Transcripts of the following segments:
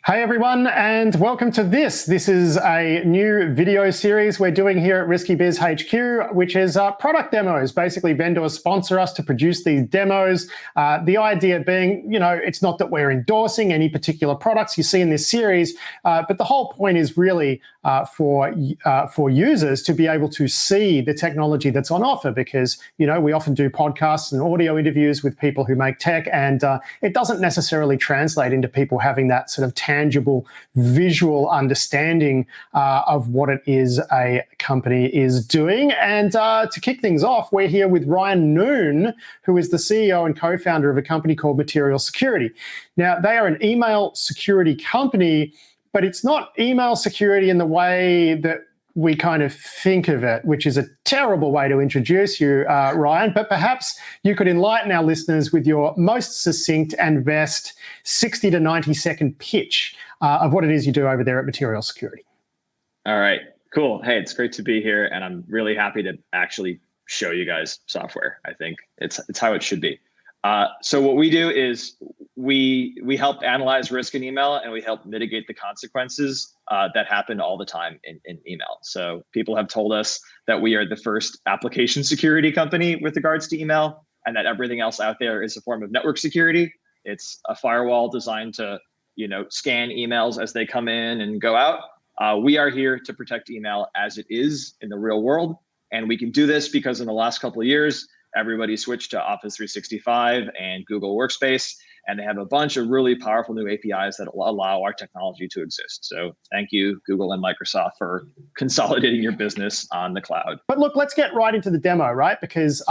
Hey everyone, and welcome to this. This is a new video series we're doing here at Risky Biz HQ, which is product demos. Basically, vendors sponsor us to produce these demos. The idea being, it's not that we're endorsing any particular products you see in this series, but the whole point is really for users to be able to see the technology that's on offer, because we often do podcasts and audio interviews with people who make tech, and it doesn't necessarily translate into people having that sort of tangible visual understanding of what it is a company is doing. And to kick things off, we're here with Ryan Noon, who is the CEO and co-founder of a company called Material Security. Now, they are an email security company, but it's not email security in the way that we kind of think of it, which is a terrible way to introduce you, Ryan, but perhaps you could enlighten our listeners with your most succinct and best 60 to 90 second pitch of what it is you do over there at Material Security. All right, cool. Hey, it's great to be here, and I'm really happy to actually show you guys software. I think it's how it should be. So what we do is we help analyze risk in email, and we help mitigate the consequences that happen all the time in email. So people have told us that we are the first application security company with regards to email, and that everything else out there is a form of network security. It's a firewall designed to, scan emails as they come in and go out. We are here to protect email as it is in the real world. And we can do this because in the last couple of years, everybody switched to Office 365 and Google Workspace, and they have a bunch of really powerful new APIs that allow our technology to exist. So thank you, Google and Microsoft, for consolidating your business on the cloud. But look, let's get right into the demo, right? Because,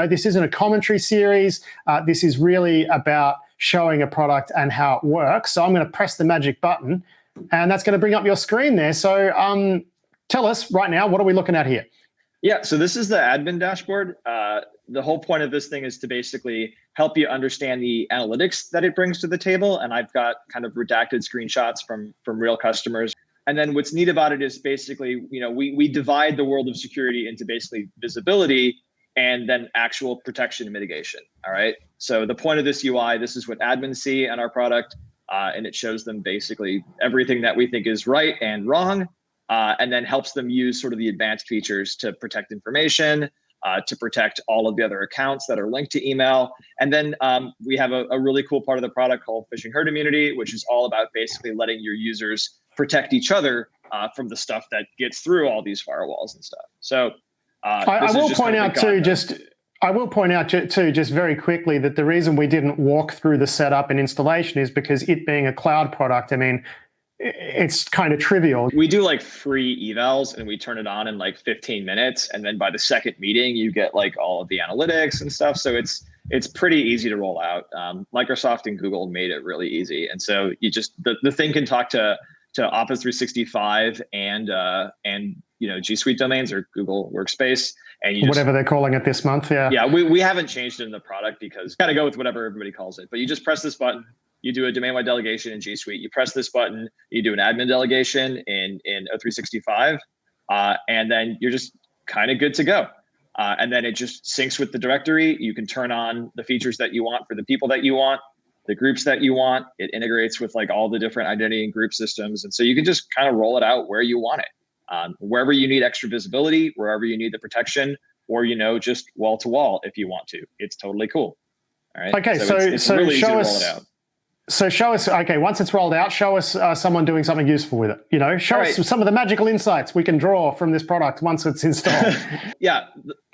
this isn't a commentary series. This is really about showing a product and how it works. So I'm going to press the magic button, and that's going to bring up your screen there. So tell us right now, what are we looking at here? Yeah, so this is the admin dashboard. The whole point of this thing is to basically help you understand the analytics that it brings to the table. And I've got kind of redacted screenshots from real customers. And then what's neat about it is basically, we divide the world of security into basically visibility and then actual protection and mitigation. All right. So the point of this UI, this is what admins see on our product. And it shows them basically everything that we think is right and wrong. And then helps them use sort of the advanced features to protect information, to protect all of the other accounts that are linked to email. And then we have a really cool part of the product called Phishing herd immunity, which is all about basically letting your users protect each other from the stuff that gets through all these firewalls and stuff. So I will point out too, just very quickly, that the reason we didn't walk through the setup and installation is because it being a cloud product, it's kind of trivial. We do like free evals and we turn it on in like 15 minutes. And then by the second meeting, you get like all of the analytics and stuff. So it's pretty easy to roll out. Microsoft and Google made it really easy. And so you just, the thing can talk to Office 365 and G Suite domains or Google Workspace. And whatever they're calling it this month. Yeah. Yeah. We haven't changed it in the product because got to go with whatever everybody calls it, but you just press this button. You do a domain-wide delegation in G Suite. You press this button. You do an admin delegation in O365, and then you're just kind of good to go. And then it just syncs with the directory. You can turn on the features that you want for the people that you want, the groups that you want. It integrates with like all the different identity and group systems, and so you can just kind of roll it out where you want it, wherever you need extra visibility, wherever you need the protection, or just wall to wall if you want to. It's totally cool. All right. Okay, so it's really show easy to us. roll it out. So show us, okay, once it's rolled out, show us someone doing something useful with it. Show us some of the magical insights we can draw from this product once it's installed. Yeah,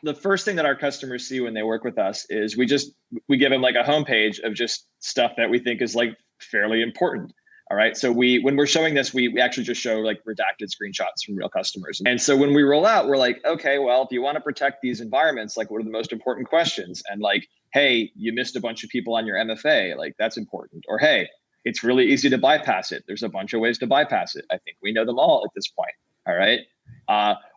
the first thing that our customers see when they work with us is we give them like a homepage of just stuff that we think is like fairly important. All right. So when we're showing this, we actually just show like redacted screenshots from real customers. And so when we roll out, we're like, okay, well, if you want to protect these environments, like what are the most important questions? And like, hey, you missed a bunch of people on your MFA, like that's important. Or, hey, it's really easy to bypass it. There's a bunch of ways to bypass it. I think we know them all at this point. All right.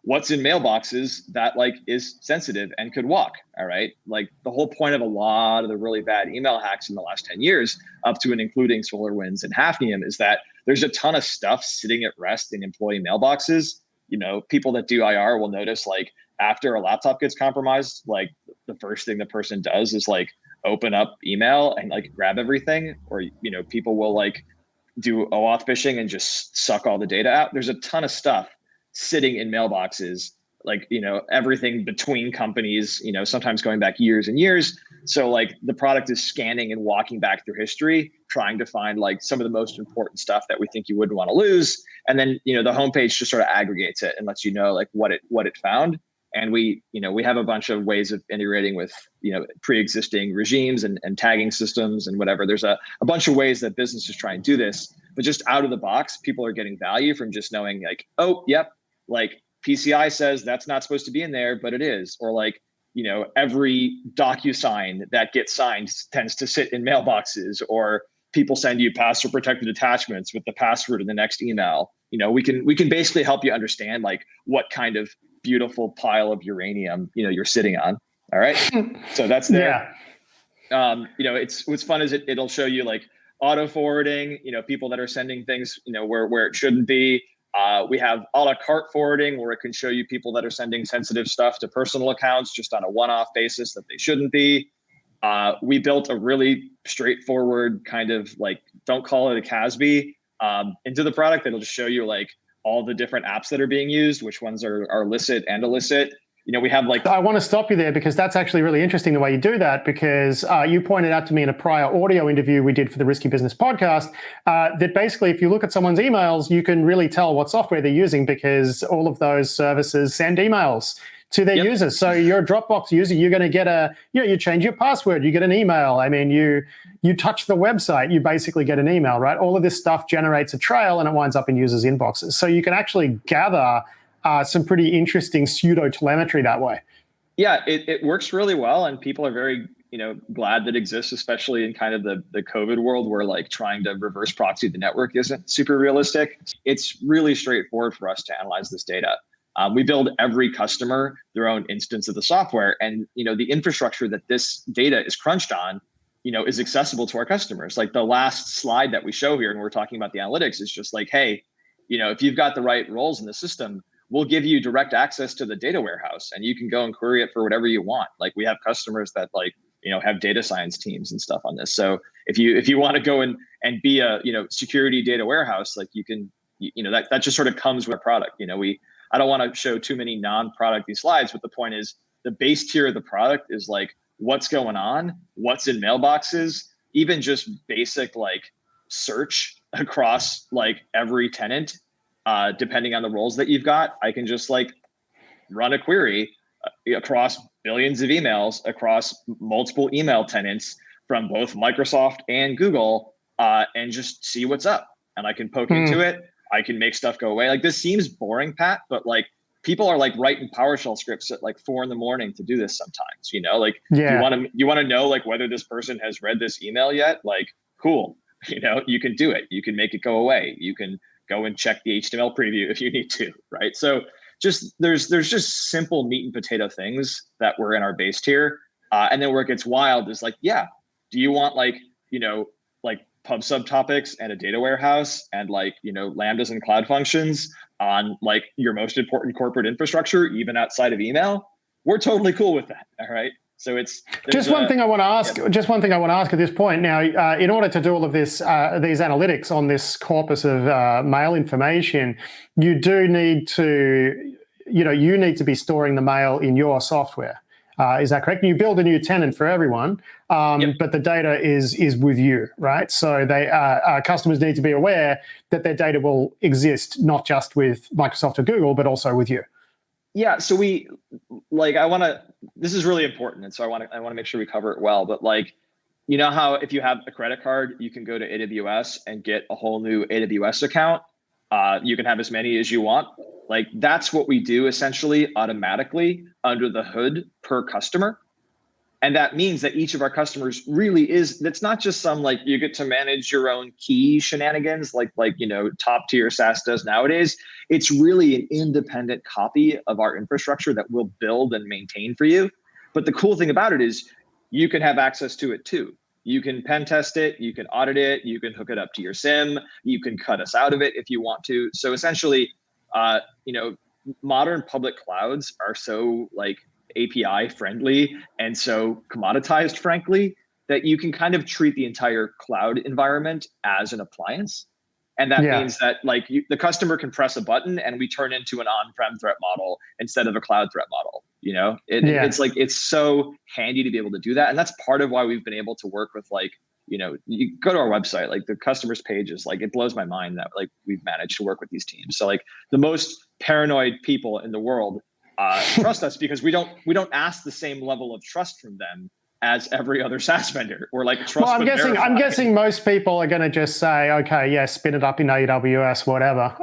What's in mailboxes that like is sensitive and could walk. All right. Like the whole point of a lot of the really bad email hacks in the last 10 years, up to and including SolarWinds and Hafnium, is that there's a ton of stuff sitting at rest in employee mailboxes. People that do IR will notice like after a laptop gets compromised, like the first thing the person does is like open up email and like grab everything, or people will like do OAuth phishing and just suck all the data out. There's a ton of stuff sitting in mailboxes, like, everything between companies, sometimes going back years and years. So like the product is scanning and walking back through history, trying to find like some of the most important stuff that we think you wouldn't want to lose. And then, the homepage just sort of aggregates it and lets you know like what it found. And we have a bunch of ways of integrating with, pre-existing regimes and tagging systems and whatever. There's a bunch of ways that businesses try and do this, but just out of the box, people are getting value from just knowing like, oh, yep, like PCI says that's not supposed to be in there, but it is. Or like, every DocuSign that gets signed tends to sit in mailboxes, or people send you password protected attachments with the password in the next email. We can basically help you understand like what kind of beautiful pile of uranium, you're sitting on. All right. So that's there. Yeah. It's what's fun is it'll show you like auto forwarding, people that are sending things, where it shouldn't be. We have a la carte forwarding where it can show you people that are sending sensitive stuff to personal accounts just on a one-off basis that they shouldn't be. We built a really straightforward kind of like, don't call it a CASB, into the product. It'll just show you like all the different apps that are being used, which ones are licit and illicit. We have like... I want to stop you there because that's actually really interesting the way you do that, because you pointed out to me in a prior audio interview we did for the Risky Business podcast that basically if you look at someone's emails, you can really tell what software they're using because all of those services send emails to their users. So you're a Dropbox user, you're going to get you change your password, you get an email. I mean, you touch the website, you basically get an email, right? All of this stuff generates a trail and it winds up in users' inboxes. So you can actually gather some pretty interesting pseudo telemetry that way. Yeah, it works really well, and people are very glad that it exists, especially in kind of the COVID world where like trying to reverse proxy the network isn't super realistic. It's really straightforward for us to analyze this data. We build every customer their own instance of the software, and the infrastructure that this data is crunched on, is accessible to our customers. Like the last slide that we show here, and we're talking about the analytics, is just like, hey, if you've got the right roles in the system, we'll give you direct access to the data warehouse, and you can go and query it for whatever you want. Like we have customers that like have data science teams and stuff on this. So if you want to go and be a security data warehouse, like you can that just sort of comes with a product. I don't want to show too many non-producty slides, but the point is the base tier of the product is like what's going on, what's in mailboxes, even just basic like search across like every tenant, depending on the roles that you've got. I can just like run a query across billions of emails across multiple email tenants from both Microsoft and Google, and just see what's up. And I can poke into it. I can make stuff go away. Like this seems boring, Pat, but like people are like writing PowerShell scripts at like 4 a.m. to do this sometimes, like you want to know like whether this person has read this email yet, like cool, you can do it. You can make it go away. You can go and check the HTML preview if you need to, right? So just there's just simple meat and potato things that were in our base tier. And then where it gets wild is like, yeah, do you want like, like pub subtopics and a data warehouse and like, Lambdas and cloud functions on like your most important corporate infrastructure, even outside of email? We're totally cool with that. All right. So just one thing I want to ask. Yeah. Just one thing I want to ask at this point. Now, in order to do all of this, these analytics on this corpus of mail information, you do need to, you need to be storing the mail in your software. Is that correct? You build a new tenant for everyone, but the data is with you, right? So customers need to be aware that their data will exist not just with Microsoft or Google, but also with you. Yeah. So this is really important. And so I want to make sure we cover it well, but like, how if you have a credit card, you can go to AWS and get a whole new AWS account. You can have as many as you want. Like that's what we do essentially automatically under the hood per customer. And that means that each of our customers really that's not just some like you get to manage your own key shenanigans like top tier SaaS does nowadays. It's really an independent copy of our infrastructure that we'll build and maintain for you. But the cool thing about it is you can have access to it too. You can pen test it, you can audit it, you can hook it up to your SIM, you can cut us out of it if you want to. So essentially, modern public clouds are so like API friendly and so commoditized, frankly, that you can kind of treat the entire cloud environment as an appliance. And that means that like the customer can press a button and we turn into an on-prem threat model instead of a cloud threat model. It's like, it's so handy to be able to do that. And that's part of why we've been able to work with like, you go to our website, like the customers pages, like it blows my mind that like we've managed to work with these teams. So like the most paranoid people in the world trust us because we don't ask the same level of trust from them as every other SaaS vendor, or like trust. Well, I'm guessing most people are going to just say, okay, yeah, spin it up in AWS, whatever.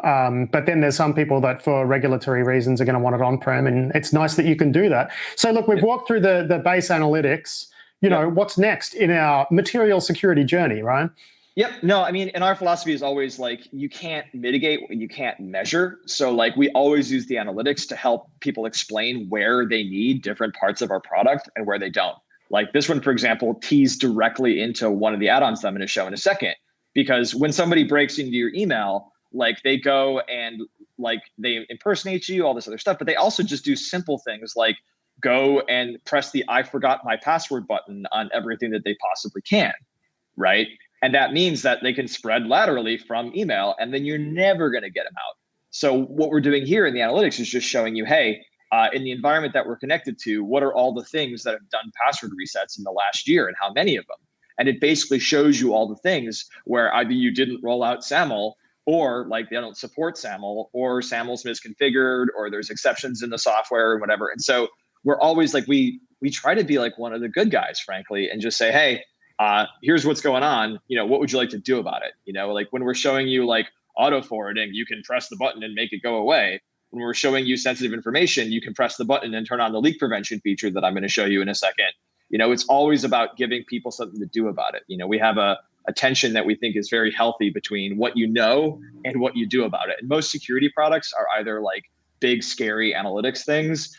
But then there's some people that for regulatory reasons are going to want it on-prem, and it's nice that you can do that. So look, we've walked through the base analytics. What's next in our material security journey, right? Yep. No, I mean, and our philosophy is always like, you can't mitigate what you can't measure. So like we always use the analytics to help people explain where they need different parts of our product and where they don't. Like this one, for example, tees directly into one of the add-ons that I'm going to show in a second, because when somebody breaks into your email, like they go and like they impersonate you, all this other stuff, but they also just do simple things like go and press the I forgot my password button on everything that they possibly can, right? And that means that they can spread laterally from email, and then you're never going to get them out. So what we're doing here in the analytics is just showing you, hey, in the environment that we're connected to, what are all the things that have done password resets in the last year and how many of them? And it basically shows you all the things where either you didn't roll out SAML, or like they don't support SAML, or SAML's misconfigured, or there's exceptions in the software or whatever. And so we're always like, we try to be like one of the good guys, frankly, and just say, hey, here's what's going on. What would you like to do about it? Like when we're showing you like auto forwarding, you can press the button and make it go away. When we're showing you sensitive information, you can press the button and turn on the leak prevention feature that I'm going to show you in a second. It's always about giving people something to do about it. We have a tension that we think is very healthy between what you know and what you do about it. And most security products are either like big, scary analytics things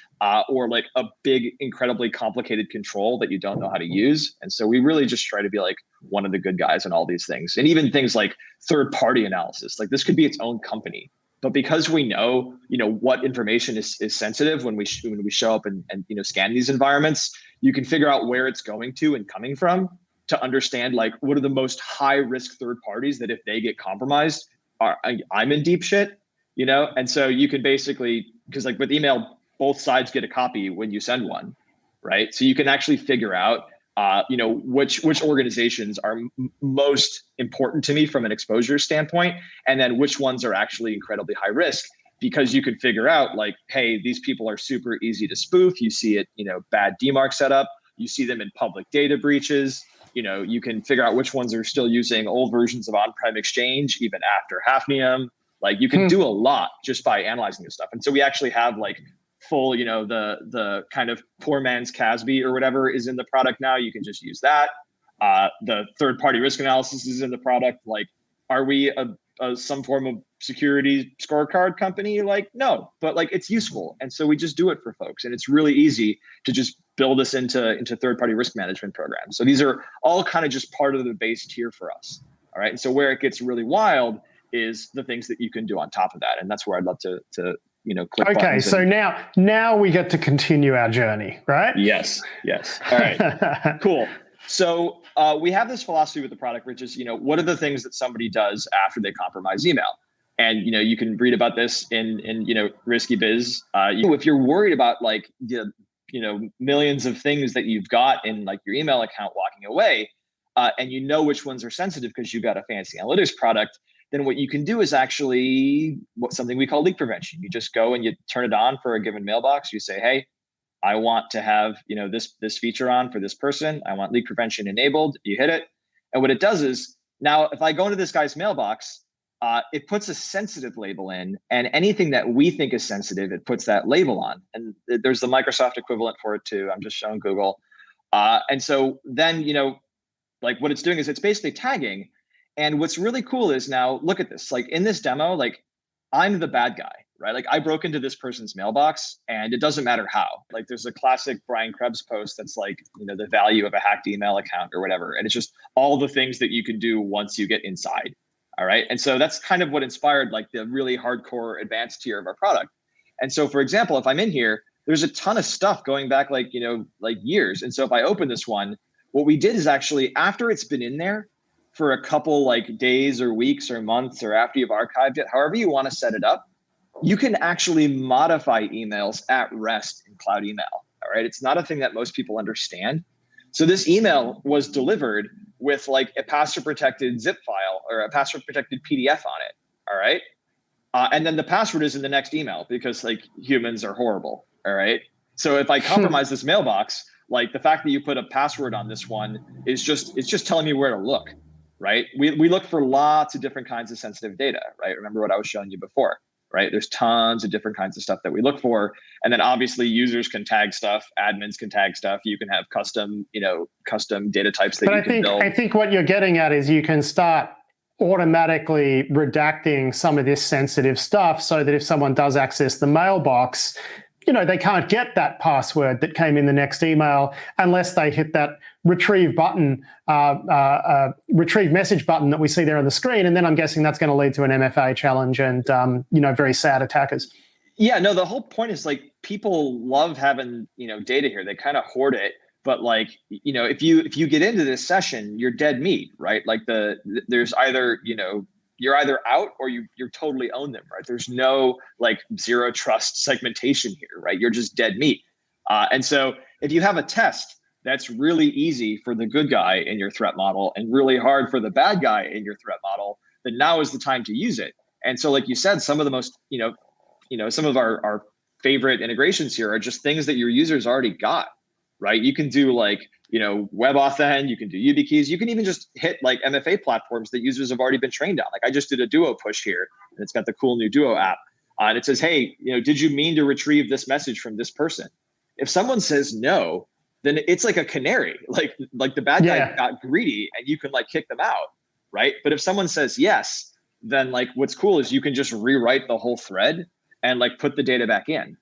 or like a big, incredibly complicated control that you don't know how to use. And so we really just try to be like one of the good guys in all these things. And even things like third-party analysis, like this could be its own company. But because we know, what information is sensitive when we show up and scan these environments, you can figure out where it's going to and coming from to understand like what are the most high risk third parties that if they get compromised, I'm in deep shit, And so you can basically, because like with email, both sides get a copy when you send one, right? So you can actually figure out which organizations are most important to me from an exposure standpoint, and then which ones are actually incredibly high risk, because you could figure out like, hey, these people are super easy to spoof. You see it, bad DMARC setup. You see them in public data breaches. You can figure out which ones are still using old versions of on-prem Exchange even after Hafnium. Like you can do a lot just by analyzing this stuff. And so we actually have like full, the kind of poor man's CASB or whatever is in the product now. You can just use that. The third-party risk analysis is in the product. Like, are we some form of security scorecard company? Like, no, but like it's useful. And so we just do it for folks. And it's really easy to just build this into third-party risk management programs. So these are all kind of just part of the base tier for us. All right. And so where it gets really wild is the things that you can do on top of that. And that's where I'd love to click okay, so now we get to continue our journey, right? Yes. All right, cool. So we have this philosophy with the product, which is, what are the things that somebody does after they compromise email? And, you can read about this in Risky Biz. If you're worried about like the, millions of things that you've got in like your email account walking away, and which ones are sensitive because you've got a fancy analytics product, then what you can do is actually something we call leak prevention. You just go and you turn it on for a given mailbox. You say, hey, I want to have this feature on for this person. I want leak prevention enabled. You hit it. And what it does is now if I go into this guy's mailbox, it puts a sensitive label in, and anything that we think is sensitive, it puts that label on. And there's the Microsoft equivalent for it too. I'm just showing Google. And so then, like what it's doing is it's basically tagging. And what's really cool is now look at this, like in this demo, like I'm the bad guy, right? Like I broke into this person's mailbox and it doesn't matter how. Like there's a classic Brian Krebs post that's like, the value of a hacked email account or whatever. And it's just all the things that you can do once you get inside. All right. And so that's kind of what inspired like the really hardcore advanced tier of our product. And so for example, if I'm in here, there's a ton of stuff going back like, like years. And so if I open this one, what we did is actually after it's been in there, for a couple like days or weeks or months or after you've archived it, however you want to set it up, you can actually modify emails at rest in Cloud Email. All right. It's not a thing that most people understand. So this email was delivered with like a password protected zip file or a password protected PDF on it. All right. And then the password is in the next email because like humans are horrible. All right. So if I compromise this mailbox, like the fact that you put a password on this one is it's just telling me where to look. Right. We look for lots of different kinds of sensitive data. Right. Remember what I was showing you before. Right. There's tons of different kinds of stuff that we look for. And then obviously users can tag stuff, admins can tag stuff. You can have custom data types that you can build. I think what you're getting at is you can start automatically redacting some of this sensitive stuff so that if someone does access the mailbox, they can't get that password that came in the next email unless they hit that retrieve button, retrieve message button that we see there on the screen. And then I'm guessing that's going to lead to an MFA challenge and, very sad attackers. Yeah, no, the whole point is like people love having, data here. They kind of hoard it. But like, if you get into this session, you're dead meat, right? Like there's either, you're either out or you're totally own them, right? There's no like zero trust segmentation here, right? You're just dead meat. And so if you have a test that's really easy for the good guy in your threat model and really hard for the bad guy in your threat model, then now is the time to use it. And so like you said, some of the most, some of our favorite integrations here are just things that your users already got, right? You can do like, WebAuthn, you can do YubiKeys, you can even just hit like MFA platforms that users have already been trained on. Like I just did a Duo push here and it's got the cool new Duo app. And it says, hey, did you mean to retrieve this message from this person? If someone says no, then it's like a canary, like the bad guy got greedy and you can like kick them out, right? But if someone says yes, then like what's cool is you can just rewrite the whole thread and like put the data back in.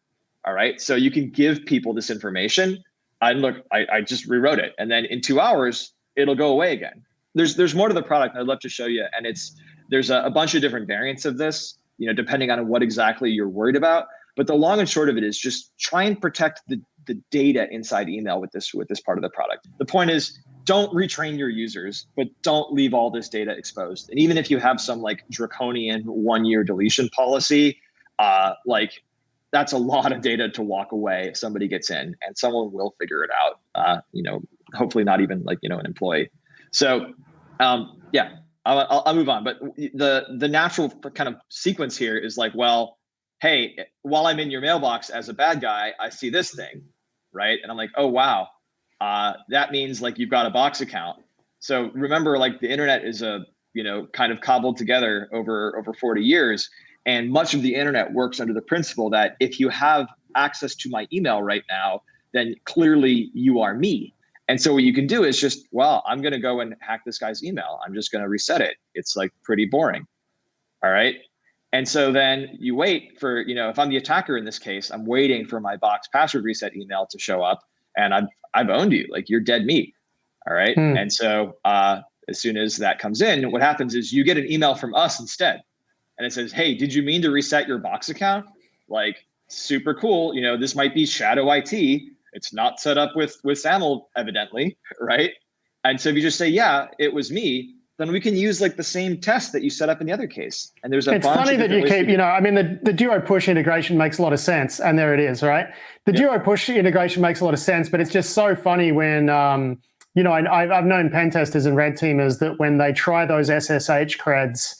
All right. So you can give people this information. And look, I just rewrote it. And then in 2 hours, it'll go away again. There's more to the product I'd love to show you. And there's a bunch of different variants of this, depending on what exactly you're worried about. But the long and short of it is just try and protect the data inside email with this part of the product. The point is don't retrain your users, but don't leave all this data exposed. And even if you have some like draconian 1-year deletion policy, like that's a lot of data to walk away if somebody gets in, and someone will figure it out. Hopefully not even like, an employee. So I'll move on. But the natural kind of sequence here is like, well, hey, while I'm in your mailbox as a bad guy, I see this thing, right? And I'm like, oh, wow. That means like you've got a box account. So remember, like the internet is kind of cobbled together over 40 years. And much of the internet works under the principle that if you have access to my email right now, then clearly you are me. And so what you can do is just, well, I'm going to go and hack this guy's email. I'm just going to reset it. It's like pretty boring. All right. And so then you wait for, if I'm the attacker in this case, I'm waiting for my box password reset email to show up, and I've owned you, like you're dead meat. All right. And so as soon as that comes in, what happens is you get an email from us instead. And it says, hey, did you mean to reset your box account? Like super cool. This might be shadow IT. It's not set up with SAML evidently. Right. And so if you just say, yeah, it was me, then we can use like the same test that you set up in the other case. And there's it's funny that you keep, the Duo push integration makes a lot of sense. And there it is, right? The Duo push integration makes a lot of sense, but it's just so funny when, I've known pen testers and red teamers that when they try those SSH creds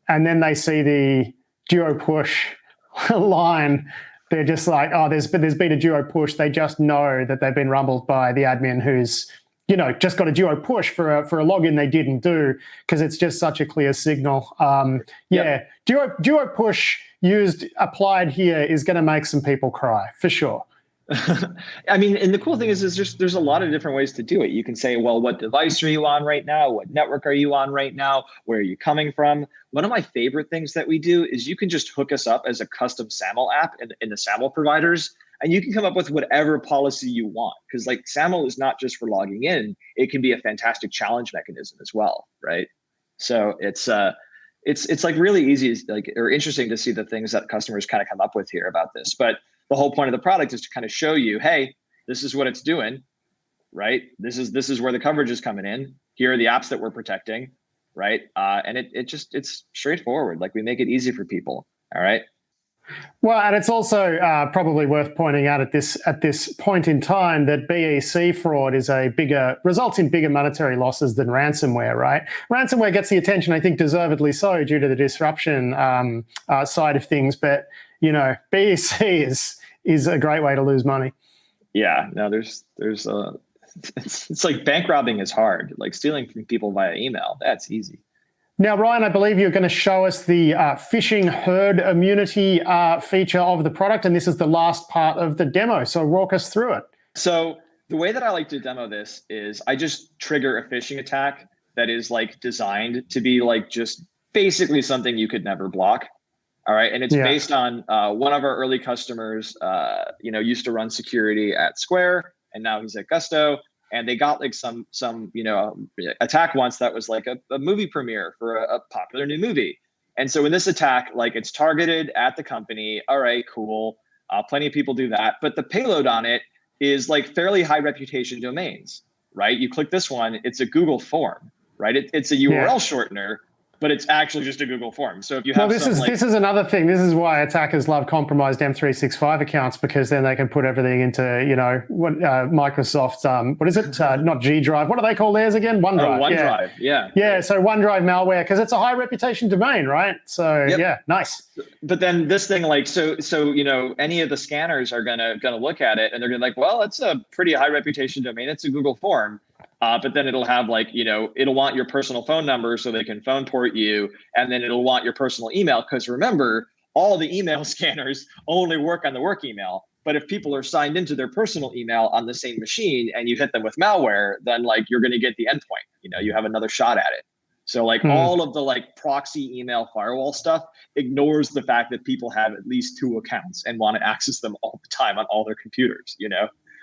and then they see the Duo push line, they're just like, oh, there's been a Duo push. They just know that they've been rumbled by the admin who's, just got a Duo push for a login they didn't do, because it's just such a clear signal. Duo push applied here is going to make some people cry for sure. I mean, and the cool thing is there's a lot of different ways to do it. You can say, well, what device are you on right now? What network are you on right now? Where are you coming from? One of my favorite things that we do is you can just hook us up as a custom SAML app in the SAML providers, and you can come up with whatever policy you want. Because like SAML is not just for logging in; it can be a fantastic challenge mechanism as well, right? So it's like really easy, or interesting to see the things that customers kind of come up with here about this, but. The whole point of the product is to kind of show you, hey, this is what it's doing, right? This is where the coverage is coming in. Here are the apps that we're protecting. right? And it's straightforward. Like we make it easy for people. All right. Well, and it's also probably worth pointing out at this point in time that BEC fraud results in bigger monetary losses than ransomware, right? Ransomware gets the attention, I think, deservedly so, due to the disruption side of things. But BEC is a great way to lose money. Yeah. No, there's it's like bank robbing is hard. Like stealing from people via email, that's easy. Now, Ryan, I believe you're going to show us the phishing herd immunity feature of the product, and this is the last part of the demo. So walk us through it. So the way that I like to demo this is I just trigger a phishing attack that is like designed to be like just basically something you could never block. All right. And it's based on one of our early customers, used to run security at Square, and now he's at Gusto. And they got like some attack once that was like a movie premiere for a popular new movie. And so in this attack, like it's targeted at the company. All right, cool. Plenty of people do that. But the payload on it is like fairly high reputation domains, right? You click this one, it's a Google form, right? It's a URL shortener, but it's actually just a Google form. So if you have this is another thing. This is why attackers love compromised M365 accounts, because then they can put everything into Microsoft's what is it? Not G Drive. What do they call theirs again? OneDrive. OneDrive. Yeah. Yeah. So OneDrive malware, because it's a high reputation domain, right? So yeah, nice. But then this thing, like so any of the scanners are gonna look at it and they're gonna be like, well, it's a pretty high reputation domain. It's a Google form. But then it'll have like, it'll want your personal phone number so they can phone port you. And then it'll want your personal email. Because remember, all the email scanners only work on the work email. But if people are signed into their personal email on the same machine and you hit them with malware, then like you're going to get the endpoint. You have another shot at it. So like all of the like proxy email firewall stuff ignores the fact that people have at least 2 accounts and want to access them all the time on all their computers,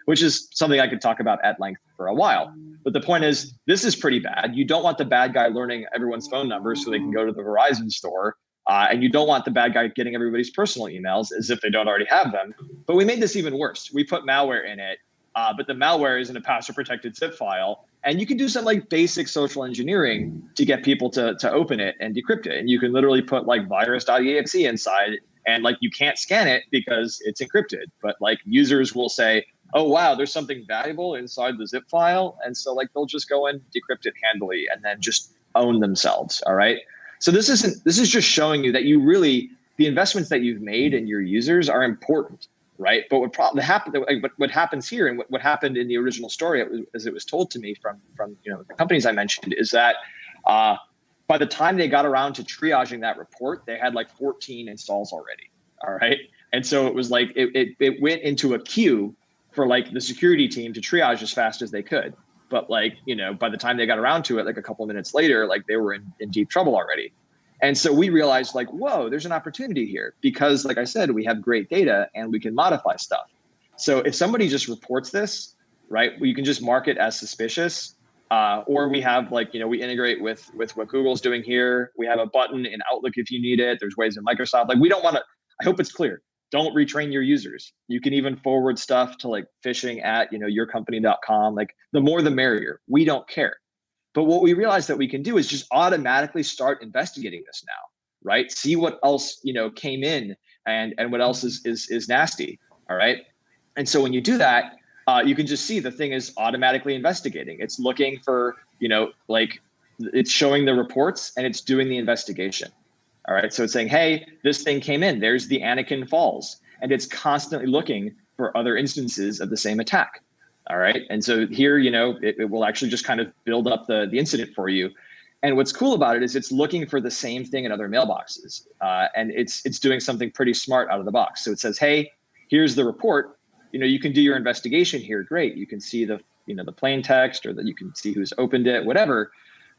which is something I could talk about at length for a while. But the point is, this is pretty bad. You don't want the bad guy learning everyone's phone numbers so they can go to the Verizon store. And you don't want the bad guy getting everybody's personal emails as if they don't already have them. But we made this even worse. We put malware in it, but the malware is in a password protected zip file. And you can do some like basic social engineering to get people to open it and decrypt it. And you can literally put like virus.exe inside, and like you can't scan it because it's encrypted. But like users will say, oh, wow, there's something valuable inside the zip file. And so like they'll just go and decrypt it handily and then just own themselves. All right. So this is just showing you that the investments that you've made in your users are important. Right. But what happens here, and what happened in the original story, as it was told to me from the companies I mentioned, is that by the time they got around to triaging that report, they had like 14 installs already. All right. And so it was like it went into a queue for like the security team to triage as fast as they could. But like, by the time they got around to it, like a couple of minutes later, like they were in deep trouble already. And so we realized like, whoa, there's an opportunity here because like I said, we have great data and we can modify stuff. So if somebody just reports this, right, you can just mark it as suspicious. Or we have like, we integrate with what Google's doing here. We have a button in Outlook if you need it. There's ways in Microsoft. Like we don't want to, I hope it's clear. Don't retrain your users. You can even forward stuff to like phishing at, yourcompany.com. Like the more the merrier. We don't care. But what we realized that we can do is just automatically start investigating this now, right? See what else, came in and what else is nasty. All right. And so when you do that, you can just see the thing is automatically investigating. It's looking for, like it's showing the reports and it's doing the investigation. All right. So it's saying, hey, this thing came in. There's the Anakin Falls. And it's constantly looking for other instances of the same attack. All right. And so here, it will actually just kind of build up the incident for you. And what's cool about it is it's looking for the same thing in other mailboxes. And it's doing something pretty smart out of the box. So it says, hey, here's the report. You can do your investigation here. Great. You can see the plain text, or that you can see who's opened it, whatever.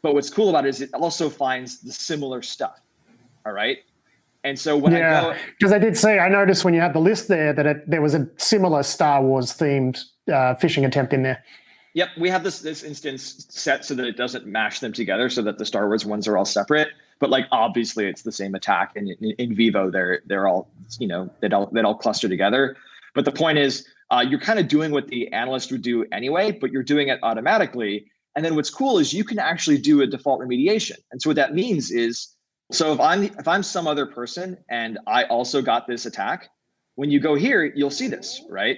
But what's cool about it is it also finds the similar stuff. All right. And so when I go, because I noticed when you had the list there that there was a similar Star Wars themed phishing attempt in there. Yep. We have this instance set so that it doesn't mash them together, so that the Star Wars ones are all separate. But like, obviously it's the same attack, and in vivo, they're all, they all cluster together. But the point is, you're kind of doing what the analyst would do anyway, but you're doing it automatically. And then what's cool is you can actually do a default remediation. And so what that means is, so if I'm some other person and I also got this attack, when you go here, you'll see this, right?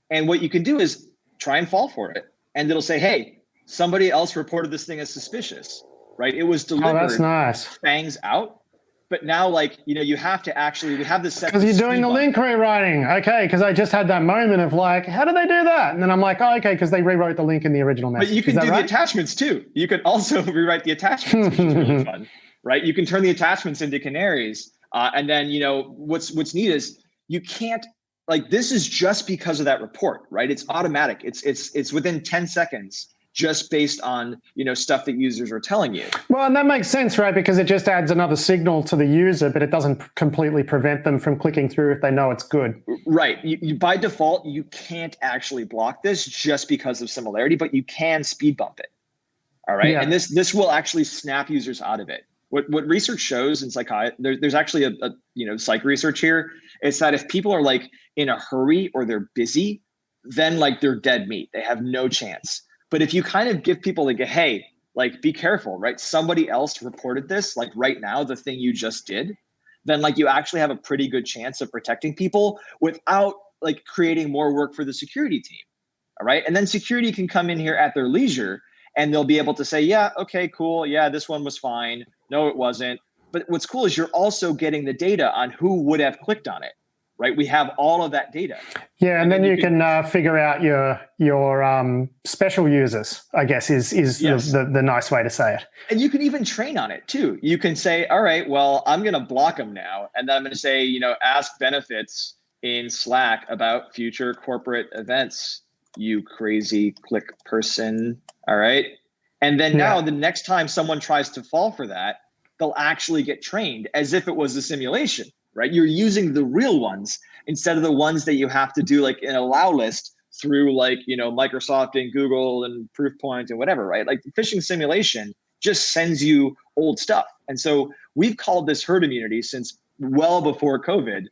And what you can do is try and fall for it. And it'll say, hey, somebody else reported this thing as suspicious, right? It was delivered. Oh, that's nice. Fangs out. But now, like, you have to actually, we have this set. Because you're doing the link rewriting. Okay, because I just had that moment of like, how did they do that? And then I'm like, oh, okay, because they rewrote the link in the original message. But you can do the attachments too. You can also rewrite the attachments, which is really fun, right? You can turn the attachments into canaries. And then, what's neat is you can't, like, this is just because of that report, right? It's automatic. It's within 10 seconds. Just based on stuff that users are telling you. Well, and that makes sense, right? Because it just adds another signal to the user, but it doesn't completely prevent them from clicking through if they know it's good. Right. You by default, you can't actually block this just because of similarity, but you can speed bump it. All right. Yeah. And this will actually snap users out of it. What research shows in psychiatry, there's actually a psych research here. It's that if people are like in a hurry or they're busy, then like they're dead meat. They have no chance. But if you kind of give people like, hey, like, be careful, right? Somebody else reported this, like right now, the thing you just did, then like you actually have a pretty good chance of protecting people without like creating more work for the security team. All right. And then security can come in here at their leisure and they'll be able to say, yeah, okay, cool. Yeah, this one was fine. No, it wasn't. But what's cool is you're also getting the data on who would have clicked on it. Right, we have all of that data. Yeah, and then you can figure out your special users, I guess, is yes. the nice way to say it. And you can even train on it too. You can say, all right, well, I'm going to block them now, and then I'm going to say, ask benefits in Slack about future corporate events. You crazy click person, all right. And then now the next time someone tries to fall for that, they'll actually get trained as if it was a simulation. Right, you're using the real ones instead of the ones that you have to do like an allow list through like Microsoft and Google and Proofpoint and whatever. Right, like the phishing simulation just sends you old stuff, and so we've called this herd immunity since well before COVID.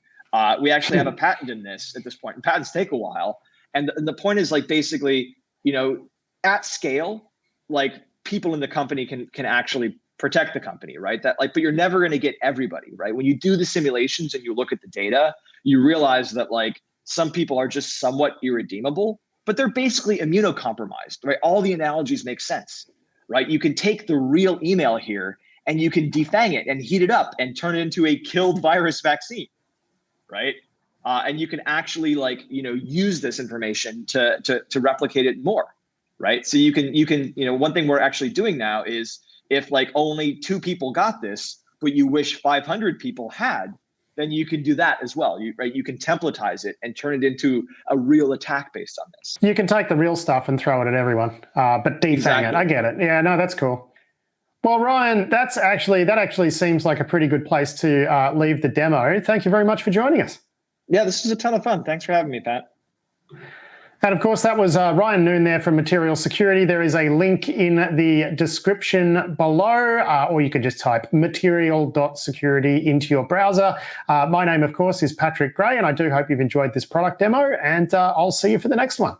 We actually have a patent in this at this point, and patents take a while. And the point is like basically, at scale, like people in the company can actually protect the company, right? That like, but you're never going to get everybody, right? When you do the simulations and you look at the data, you realize that like some people are just somewhat irredeemable, but they're basically immunocompromised, right? All the analogies make sense, right? You can take the real email here and you can defang it and heat it up and turn it into a killed virus vaccine, right? And you can actually like, use this information to replicate it more, right? So you can, one thing we're actually doing now is if like only 2 people got this, but you wish 500 people had, then you can do that as well. You can templatize it and turn it into a real attack based on this. You can take the real stuff and throw it at everyone, but defang it. I get it. Yeah, no, that's cool. Well, Ryan, that actually seems like a pretty good place to leave the demo. Thank you very much for joining us. Yeah, this was a ton of fun. Thanks for having me, Pat. And of course, that was Ryan Noon there from Material Security. There is a link in the description below, or you can just type material.security into your browser. My name, of course, is Patrick Gray, and I do hope you've enjoyed this product demo, and I'll see you for the next one.